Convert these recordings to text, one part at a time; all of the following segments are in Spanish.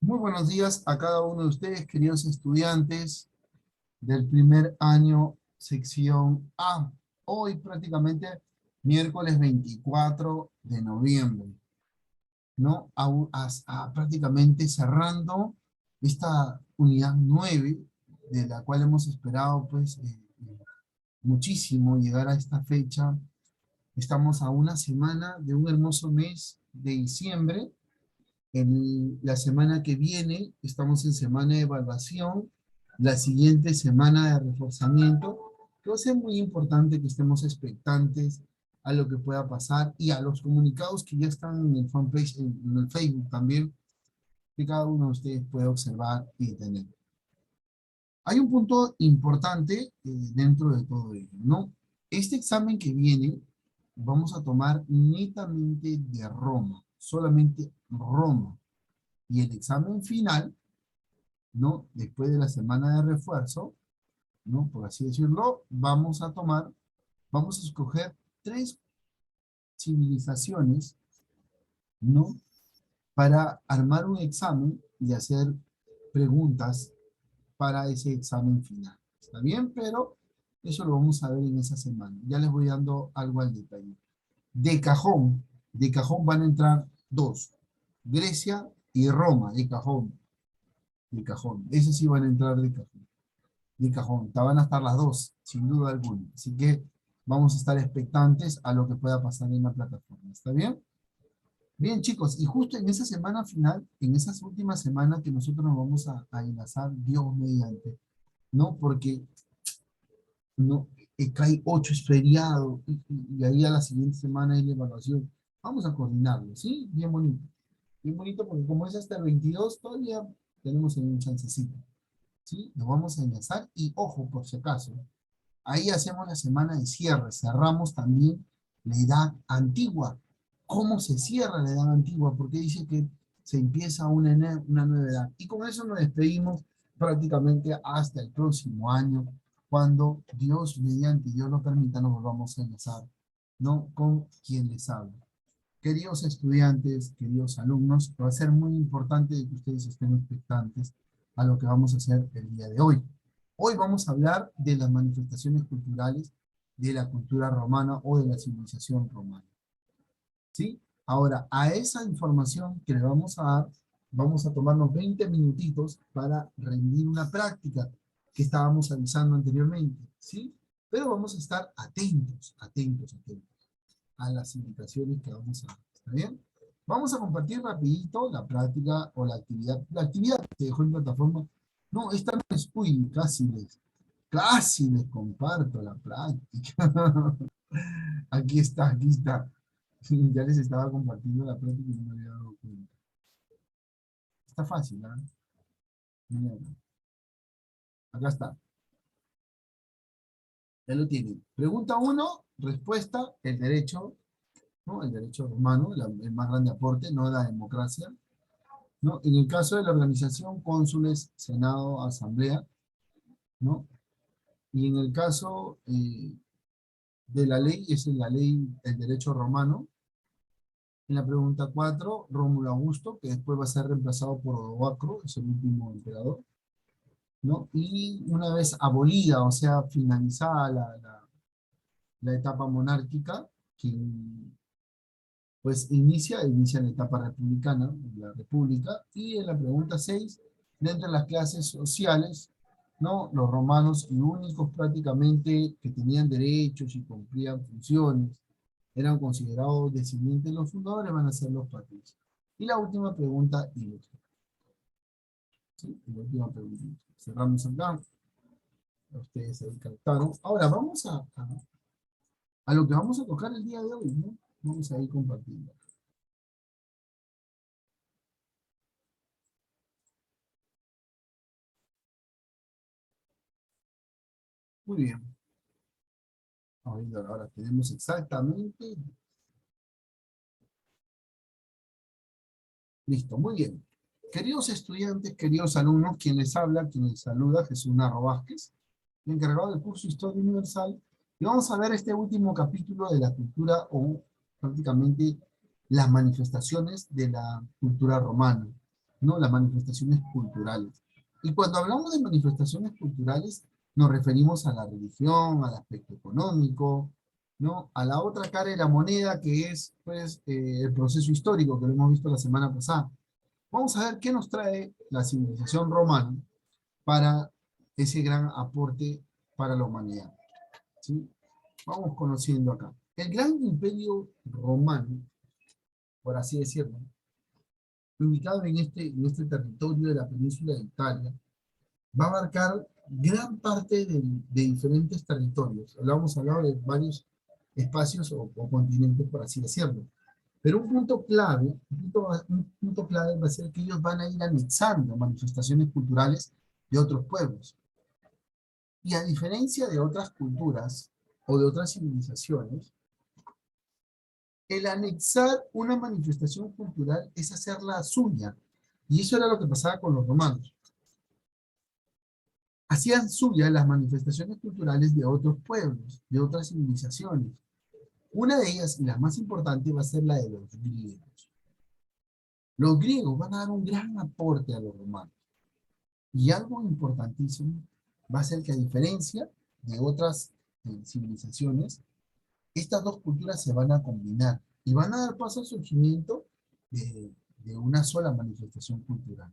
Muy buenos días a cada uno de ustedes, queridos estudiantes del primer año, sección A. Hoy prácticamente miércoles 24 de noviembre, ¿no? Prácticamente cerrando esta unidad 9, de la cual hemos esperado pues muchísimo llegar a esta fecha. Estamos a una semana de un hermoso mes de diciembre. En la semana que viene estamos en semana de evaluación, la siguiente semana de reforzamiento, que va a ser muy importante que estemos expectantes a lo que pueda pasar y a los comunicados que ya están en el fanpage, en el Facebook también, que cada uno de ustedes puede observar y tener. Hay un punto importante dentro de todo ello, ¿no? Este examen que viene, vamos a tomar netamente de Roma, solamente Roma. Y el examen final, ¿no? Después de la semana de refuerzo, ¿no? Por así decirlo, vamos a escoger tres civilizaciones, ¿no? Para armar un examen y hacer preguntas para ese examen final. ¿Está bien? Pero eso lo vamos a ver en esa semana. Ya les voy dando algo al detalle. De cajón van a entrar dos. Grecia y Roma, de cajón. De cajón. Esos sí van a entrar de cajón. De cajón. Van a estar las dos, sin duda alguna. Así que vamos a estar expectantes a lo que pueda pasar en la plataforma. ¿Está bien? Bien, chicos, y justo en esa semana final, en esas últimas semanas que nosotros nos vamos a enlazar, Dios mediante, ¿no? Porque no, cae 8 es feriado y ahí a la siguiente semana hay la evaluación. Vamos a coordinarlo, ¿sí? Bien bonito. Bien bonito porque como es hasta el 22, todavía tenemos un chancecito. ¿Sí? Nos vamos a enlazar y ojo, por si acaso, ahí hacemos la semana de cierre, cerramos también la edad antigua. ¿Cómo se cierra la edad antigua? Porque dice que se empieza una nueva edad. Y con eso nos despedimos prácticamente hasta el próximo año, cuando Dios, mediante Dios lo permita, nos volvamos a enlazar, ¿no? Con quien les habla. Queridos estudiantes, queridos alumnos, va a ser muy importante que ustedes estén expectantes a lo que vamos a hacer el día de hoy. Hoy vamos a hablar de las manifestaciones culturales de la cultura romana o de la civilización romana. ¿Sí? Ahora, a esa información que le vamos a dar, vamos a tomarnos 20 minutitos para rendir una práctica que estábamos avisando anteriormente. ¿Sí? Pero vamos a estar atentos, atentos, atentos a las indicaciones que vamos a dar. ¿Está bien? Vamos a compartir rapidito la práctica o la actividad. La actividad que te dejó en plataforma, no, esta no es, uy, casi les comparto la práctica. Aquí está, aquí está. Ya les estaba compartiendo la práctica y no me había dado cuenta. Está fácil, ¿verdad? Miren, acá está. Ya lo tienen. Pregunta uno, respuesta, el derecho, ¿no? El derecho romano, el más grande aporte, no la democracia. ¿No? En el caso de la organización, cónsules, senado, asamblea, ¿no? Y en el caso de la ley, es en la ley del derecho romano. En la pregunta 4, Rómulo Augusto, que después va a ser reemplazado por Odoacro, es el último emperador, ¿no? Y una vez abolida, o sea, finalizada la etapa monárquica, que pues inicia la etapa republicana, la república, y en la pregunta 6, dentro de las clases sociales, ¿no? Los romanos, los únicos prácticamente que tenían derechos y cumplían funciones, eran considerados descendientes de los fundadores, van a ser los patricios. Y la última pregunta, ilustra. ¿Sí? La última pregunta. Cerramos acá. Ustedes ahí captaron. Ahora vamos a lo que vamos a tocar el día de hoy, ¿no? Vamos a ir compartiendo. Muy bien. Ahora tenemos exactamente. Listo, muy bien. Queridos estudiantes, queridos alumnos, quien les habla, quien les saluda, Jesús Narro Vázquez, el encargado del curso Historia Universal, y vamos a ver este último capítulo de la cultura o prácticamente las manifestaciones de la cultura romana. ¿no? Las manifestaciones culturales. Y cuando hablamos de manifestaciones culturales, nos referimos a la religión, al aspecto económico, ¿no? A la otra cara de la moneda, que es, pues, el proceso histórico, que lo hemos visto la semana pasada. Vamos a ver qué nos trae la civilización romana para ese gran aporte para la humanidad, ¿sí? Vamos conociendo acá. El gran imperio romano, por así decirlo, ubicado en este territorio de la península de Italia, va a abarcar gran parte de diferentes territorios. Hemos hablado de varios espacios o continentes, por así decirlo. Pero un punto clave va a ser que ellos van a ir anexando manifestaciones culturales de otros pueblos. Y a diferencia de otras culturas o de otras civilizaciones, el anexar una manifestación cultural es hacerla suya. Y eso era lo que pasaba con los romanos. Hacían suya las manifestaciones culturales de otros pueblos, de otras civilizaciones. Una de ellas, y la más importante, va a ser la de los griegos. Los griegos van a dar un gran aporte a los romanos. Y algo importantísimo va a ser que, a diferencia de otras civilizaciones, estas dos culturas se van a combinar y van a dar paso al surgimiento de una sola manifestación cultural.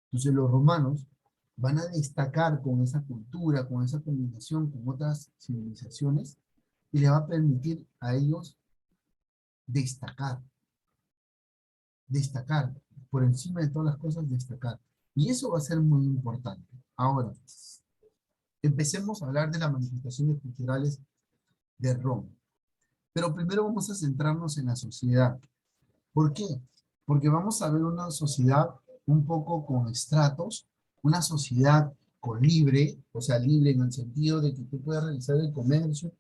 Entonces los romanos van a destacar con esa cultura, con esa combinación con otras civilizaciones, y le va a permitir a ellos destacar, destacar, por encima de todas las cosas, destacar. Y eso va a ser muy importante. Ahora, empecemos a hablar de las manifestaciones culturales de Roma. Pero primero vamos a centrarnos en la sociedad. ¿Por qué? Porque vamos a ver una sociedad un poco con estratos, una sociedad con libre, o sea, libre en el sentido de que tú puedes realizar el comercio,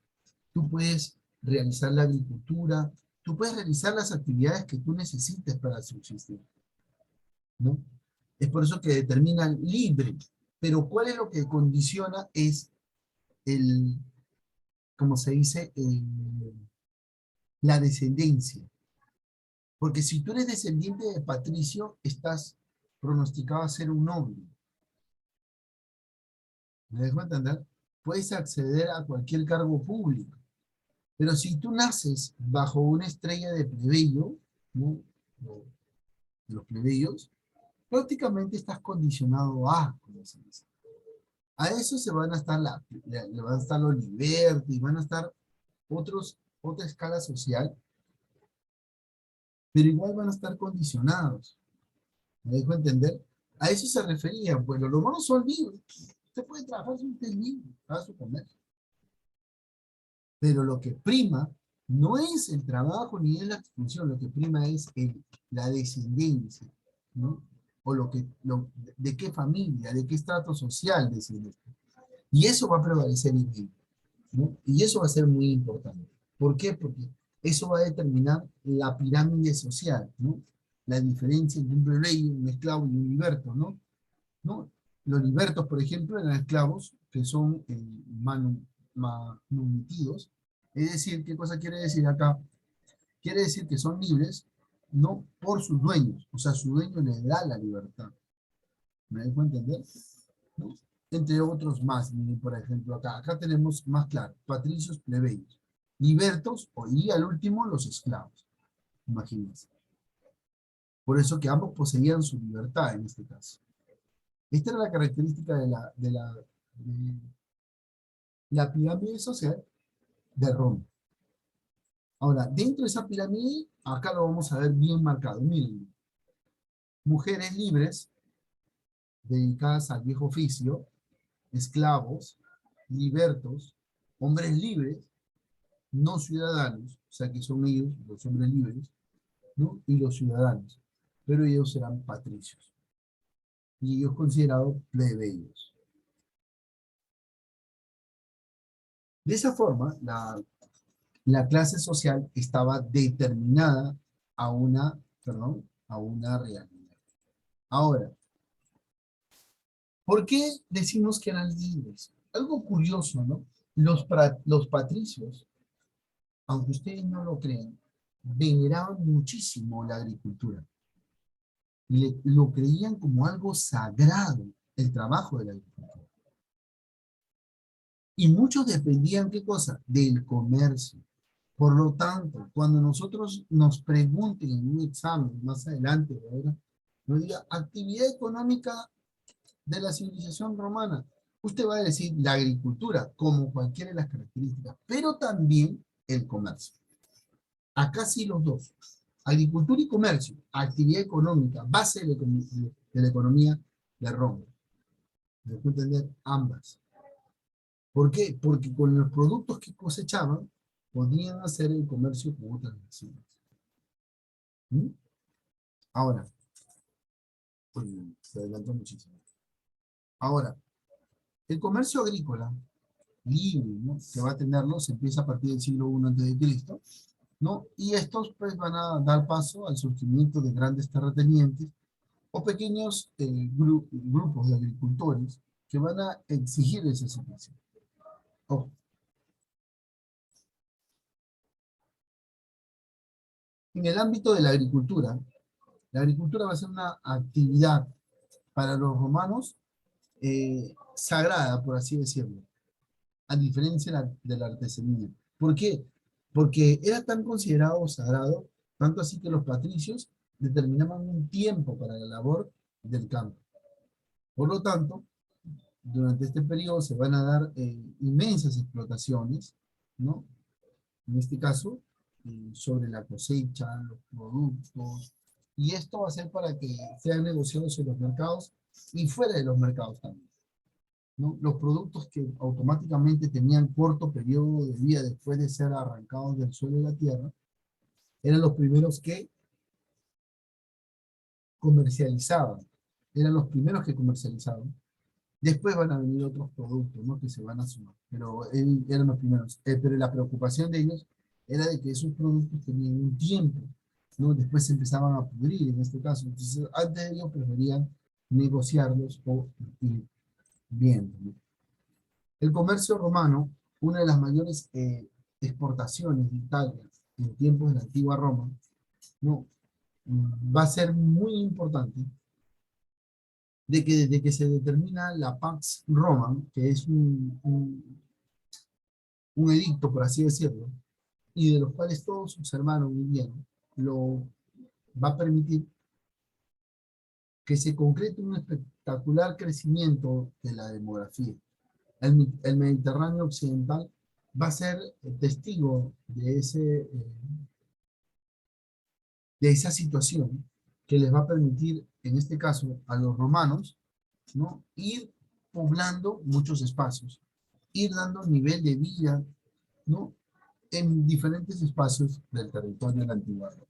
tú puedes realizar la agricultura, tú puedes realizar las actividades que tú necesites para subsistir, ¿no? Es por eso que determinan libre, pero ¿cuál es lo que condiciona? Es el, como se dice, la descendencia. Porque si tú eres descendiente de Patricio, estás pronosticado a ser un noble. ¿Me dejo entender? Puedes acceder a cualquier cargo público. Pero si tú naces bajo una estrella de plebeyo, ¿no? Los plebeyos, prácticamente estás condicionado a, como se dice. A eso se van a estar, le van a estar los liberti, van a estar otra escala social, pero igual van a estar condicionados. ¿Me dejo entender? A eso se refería, pues los romanos son libres. Usted puede trabajar si usted es libre, haga su comercio. Pero lo que prima no es el trabajo ni es la expulsión, lo que prima es la descendencia, ¿no? O de qué familia, de qué estrato social desciende. Y eso va a prevalecer en él, ¿no? Y eso va a ser muy importante. ¿Por qué? Porque eso va a determinar la pirámide social, ¿no? La diferencia entre un plebeyo, un esclavo y un liberto, ¿no? ¿No? Los libertos, por ejemplo, eran esclavos que son manumitidos. Es decir, ¿qué cosa quiere decir acá? Quiere decir que son libres, no por sus dueños. O sea, su dueño les da la libertad. ¿Me dejo entender? ¿No? Entre otros más. Miren, por ejemplo, acá tenemos más claro, patricios, plebeyos, libertos, y al último los esclavos. Imagínense. Por eso que ambos poseían su libertad en este caso. Esta era la característica de la pirámide social de Roma. Ahora, dentro de esa pirámide, acá lo vamos a ver bien marcado. Miren, mujeres libres, dedicadas al viejo oficio, esclavos, libertos, hombres libres, no ciudadanos, o sea que son ellos, los hombres libres, ¿no? Y los ciudadanos, pero ellos eran patricios, y ellos considerados plebeyos. De esa forma, la clase social estaba determinada a una realidad. Ahora, ¿por qué decimos que eran libres? Algo curioso, ¿no? Los patricios, aunque ustedes no lo crean, veneraban muchísimo la agricultura. lo creían como algo sagrado, el trabajo de la agricultura. Y muchos dependían, ¿qué cosa? Del comercio. Por lo tanto, cuando nosotros nos pregunten en un examen más adelante, ¿verdad? Nos diga actividad económica de la civilización romana, usted va a decir la agricultura, como cualquiera de las características, pero también el comercio. Acá sí los dos. Agricultura y comercio, actividad económica, base de la economía de Roma. Debe entender ambas. ¿Por qué? Porque con los productos que cosechaban, podían hacer el comercio con otras naciones. ¿Mm? Ahora, pues, se adelantó muchísimo. Ahora, el comercio agrícola libre, ¿no? Que va a tenerlo, se empieza a partir del siglo I a.C., ¿no? Y estos pues van a dar paso al surgimiento de grandes terratenientes o pequeños grupos de agricultores que van a exigir ese servicio. Ojo, en el ámbito de la agricultura va a ser una actividad para los romanos sagrada, por así decirlo, a diferencia de la artesanía. ¿Por qué? Porque era tan considerado sagrado, tanto así que los patricios determinaban un tiempo para la labor del campo. Por lo tanto, durante este periodo se van a dar inmensas explotaciones, ¿no? En este caso, sobre la cosecha, los productos, y esto va a ser para que sean negociados en los mercados y fuera de los mercados también, ¿no? Los productos que automáticamente tenían corto periodo de vida después de ser arrancados del suelo de la tierra, eran los primeros que comercializaban, eran los primeros que comercializaban. Después van a venir otros productos, ¿no? Que se van a sumar, pero eran los primeros. Pero la preocupación de ellos era de que esos productos tenían un tiempo, ¿no? Después se empezaban a pudrir en este caso. Entonces, antes de ello preferían negociarlos o ir viendo, ¿no? El comercio romano, una de las mayores exportaciones de Italia en tiempos de la antigua Roma, ¿no? Va a ser muy importante de que desde que se determina la Pax Romana, que es un edicto, por así decirlo, y de los cuales todos sus hermanos vivían, lo va a permitir que se concrete un espectacular crecimiento de la demografía. El Mediterráneo occidental va a ser testigo de esa situación que les va a permitir, en este caso, a los romanos, ¿no? Ir poblando muchos espacios, ir dando nivel de vida, ¿no? En diferentes espacios del territorio de la antigua Roma.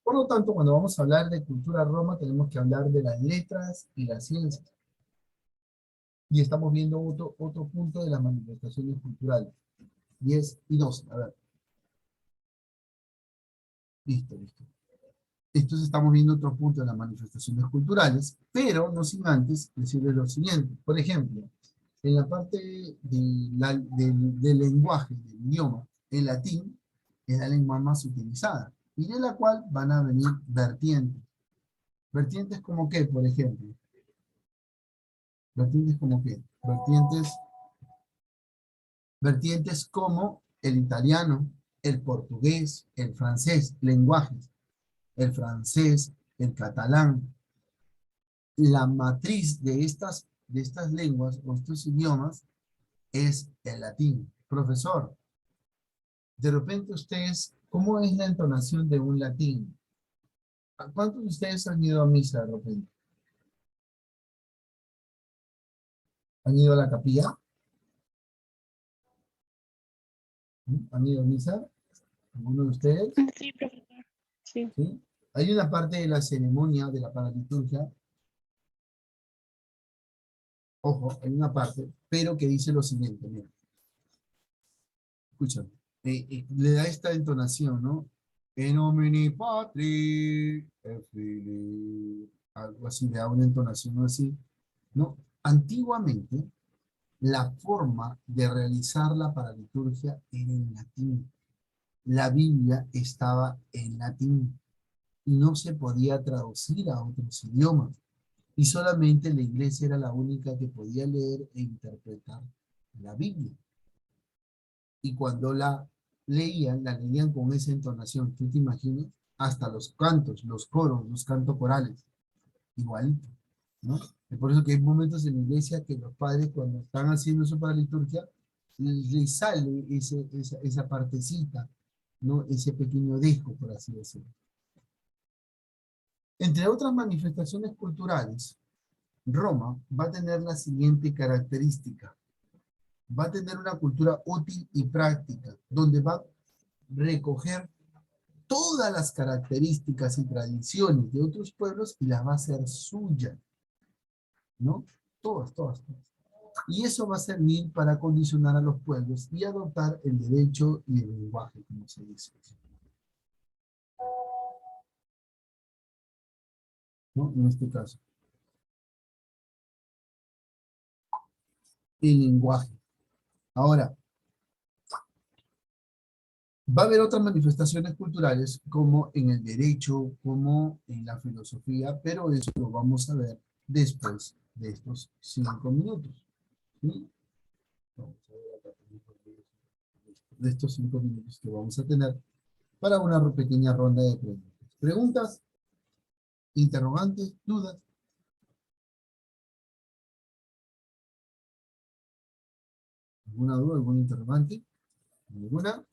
Por lo tanto, cuando vamos a hablar de cultura Roma, tenemos que hablar de las letras y las ciencias. Y estamos viendo otro punto de las manifestaciones culturales. 10 y 12. A ver. Listo, listo. Entonces estamos viendo otro punto de las manifestaciones culturales, pero no sin antes decirles lo siguiente. Por ejemplo, en la parte del lenguaje, del idioma, el latín es la lengua más utilizada y de la cual van a venir vertientes. ¿Vertientes como qué, por ejemplo? ¿Vertientes como qué? Vertientes como el italiano, el portugués, el francés, lenguajes, el francés, el catalán. La matriz de estas lenguas o estos idiomas es el latín. Profesor, de repente ustedes, ¿cómo es la entonación de un latín? ¿A cuántos de ustedes han ido a misa de repente? ¿Han ido a la capilla? ¿Mm? ¿Han ido a misa? ¿Alguno de ustedes? Sí, profesor. Sí. ¿Sí? Hay una parte de la ceremonia de la paraliturgia, ojo, hay una parte, pero que dice lo siguiente, mira, escucha, le da esta entonación, ¿no? En nomine Patri, et Filii, algo así, le da una entonación así, ¿no? Antiguamente, la forma de realizar la paraliturgia era en latín. La Biblia estaba en latín. y no se podía traducir a otros idiomas. Y solamente la iglesia era la única que podía leer e interpretar la Biblia. Y cuando la leían con esa entonación. ¿Tú te imaginas? Hasta los cantos, los coros, los cantos corales. Igualito, ¿no? Es por eso que hay momentos en la iglesia que los padres, cuando están haciendo su paraliturgia, les sale esa partecita, ¿no? Ese pequeño disco, por así decirlo. Entre otras manifestaciones culturales, Roma va a tener la siguiente característica. Va a tener una cultura útil y práctica, donde va a recoger todas las características y tradiciones de otros pueblos y las va a hacer suya, ¿no? Todas, todas, todas. Y eso va a servir para condicionar a los pueblos y adoptar el derecho y el lenguaje, como se dice, ¿no? En este caso. El lenguaje. Ahora, va a haber otras manifestaciones culturales como en el derecho, como en la filosofía, pero eso lo vamos a ver después de estos 5 minutos. ¿Sí? Vamos a ver acá, de estos 5 minutos que vamos a tener para una pequeña ronda de preguntas. ¿Preguntas? ¿Interrogantes? ¿Dudas? ¿Alguna duda? ¿Algún interrogante? ¿Alguna?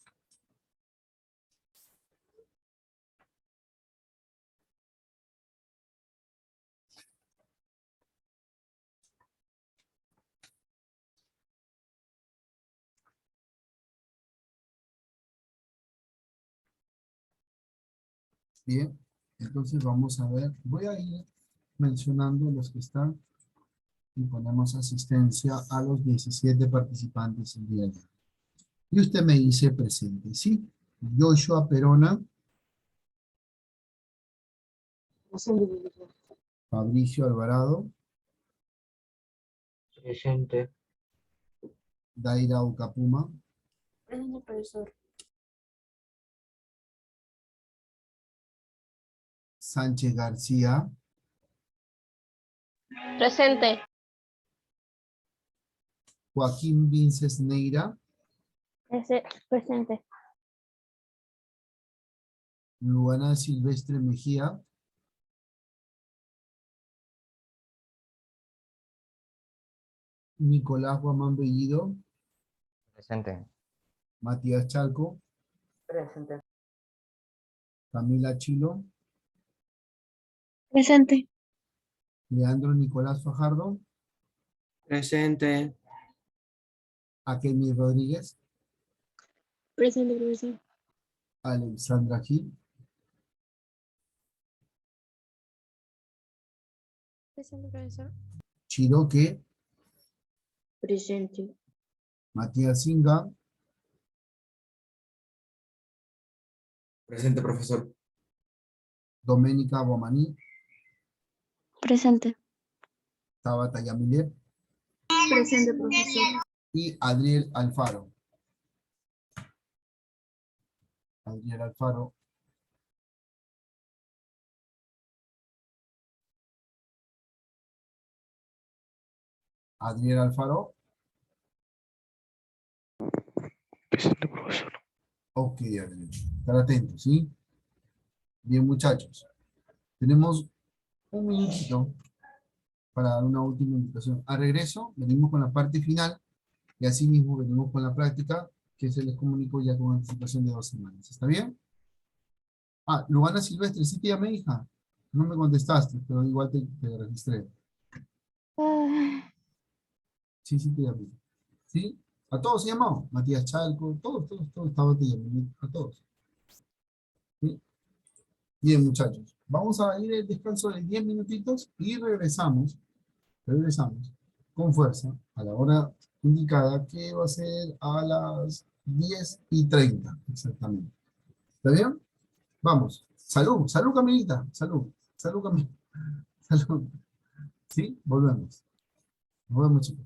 Bien, entonces vamos a ver. Voy a ir mencionando los que están y ponemos asistencia a los 17 participantes el día de hoy. Y usted me dice presente, ¿sí? Joshua Perona, Fabricio Alvarado, Presente. Daira Ucapuma, Presente, profesor. Sánchez García, Presente. Joaquín Vinces Neira, Presente. Luana Silvestre Mejía, Nicolás Guamán Bellido, Presente. Matías Chalco, Presente. Camila Chilo, Presente. Leandro Nicolás Fajardo, Presente. Akemi Rodríguez, Presente, profesor. Alexandra Gil, Presente, profesor. Chiroque, Presente. Matías Singa, Presente, profesor. Doménica Guamaní, Presente. Tabata Yamilet Presente, profesor. y Adriel Alfaro. Adriel Alfaro. Adriel Alfaro. Presente, profesor. Ok, Adriel. Estar atentos, ¿sí? Bien, muchachos. Tenemos un minutito para dar una última invitación. A regreso, venimos con la parte final y así mismo venimos con la práctica que se les comunicó ya con anticipación de 2 semanas. ¿Está bien? Ah, Luana Silvestre, sí te llamé, hija. No me contestaste, pero igual te registré. Sí, sí te llamé. ¿Sí? A todos se llamó. Matías Chalco, todos estaba te llamé, a todos. ¿Sí? Bien, muchachos. Vamos a ir al descanso de 10 minutitos y regresamos con fuerza a la hora indicada, que va a ser a las 10:30, exactamente. ¿Está bien? Vamos. Salud, salud, Camilita. Salud, Camila. Salud. ¿Sí? Volvemos. Nos vemos, chicos.